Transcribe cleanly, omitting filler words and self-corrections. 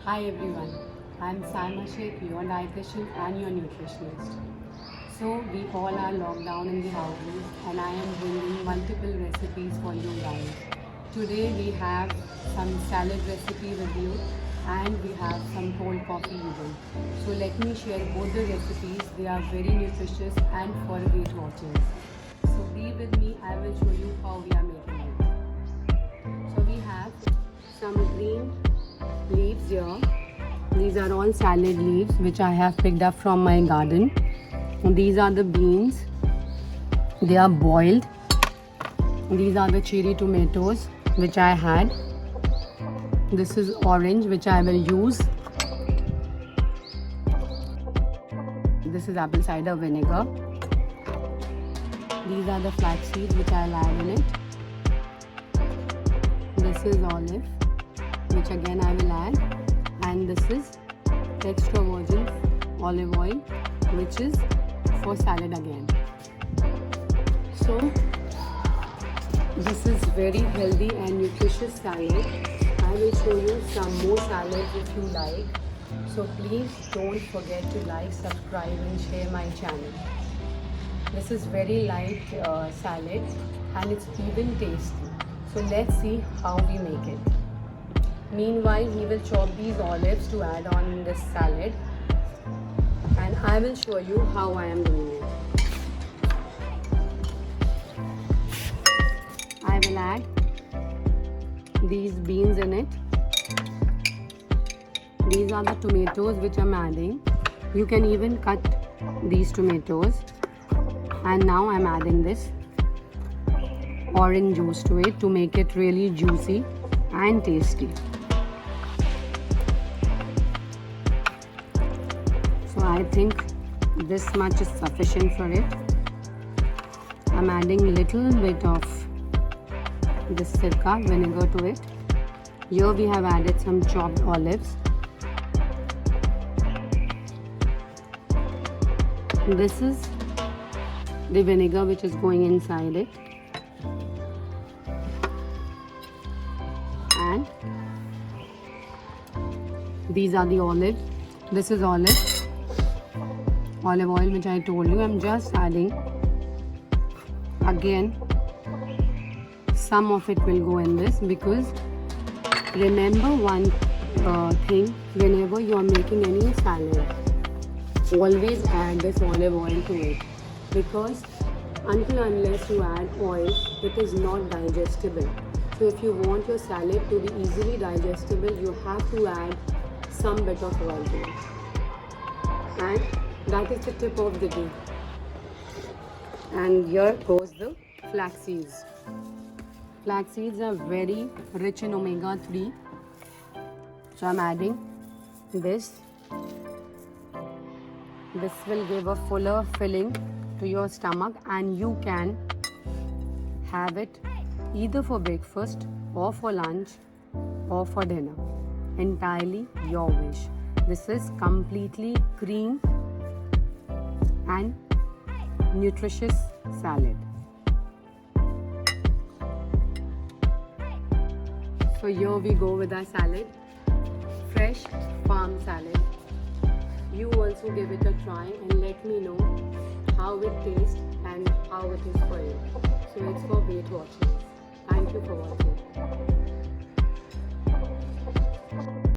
Hi everyone, I'm Syma Sheikh, your dietitian and your nutritionist. So we all are locked down in the houses and I am bringing multiple recipes for you guys. Today we have some salad recipe with you and we have some cold coffee even. So let me share both the recipes. They are very nutritious and for Weight Watchers. So be with me, I will show you how we are making it. So we have some green leaves here. These are all salad leaves which I have picked up from my garden. And these are the beans. They are boiled. These are the cherry tomatoes which I had. This is orange which I will use. This is apple cider vinegar. These are the flax seeds which I'll add in it. This is olive which again I will add, and this is extra virgin olive oil which is for salad again. So this is very healthy and nutritious salad. I will show you some more salads if you like. So please don't forget to like, subscribe and share my channel. This is very light salad and it's even tasty. So let's see how we make it. Meanwhile, he will chop these olives to add on in this salad and I will show you how I am doing it. I will add these beans in it. These are the tomatoes which I am adding. You can even cut these tomatoes. And now I am adding this orange juice to it to make it really juicy and tasty. So I think this much is sufficient for it. I'm adding little bit of this sirka vinegar to it. Here we have added some chopped olives. This is the vinegar which is going inside it. And these are the olives. This is olive oil which I told you. I'm just adding again. Some of it will go in this because remember one thing, whenever you are making any salad, always add this olive oil to it, because unless you add oil, it is not digestible. So if you want your salad to be easily digestible, you have to add some bit of oil to it. And that is the tip of the day. And here goes the flax seeds. Flax seeds are very rich in omega-3. So I'm adding this. This will give a fuller filling to your stomach and you can have it either for breakfast or for lunch or for dinner. Entirely your wish. This is completely green and nutritious salad. So here we go with our salad. Fresh farm salad. You also give it a try and let me know how it tastes and how it is for you. So it's for Weight Watchers. Thank you for watching.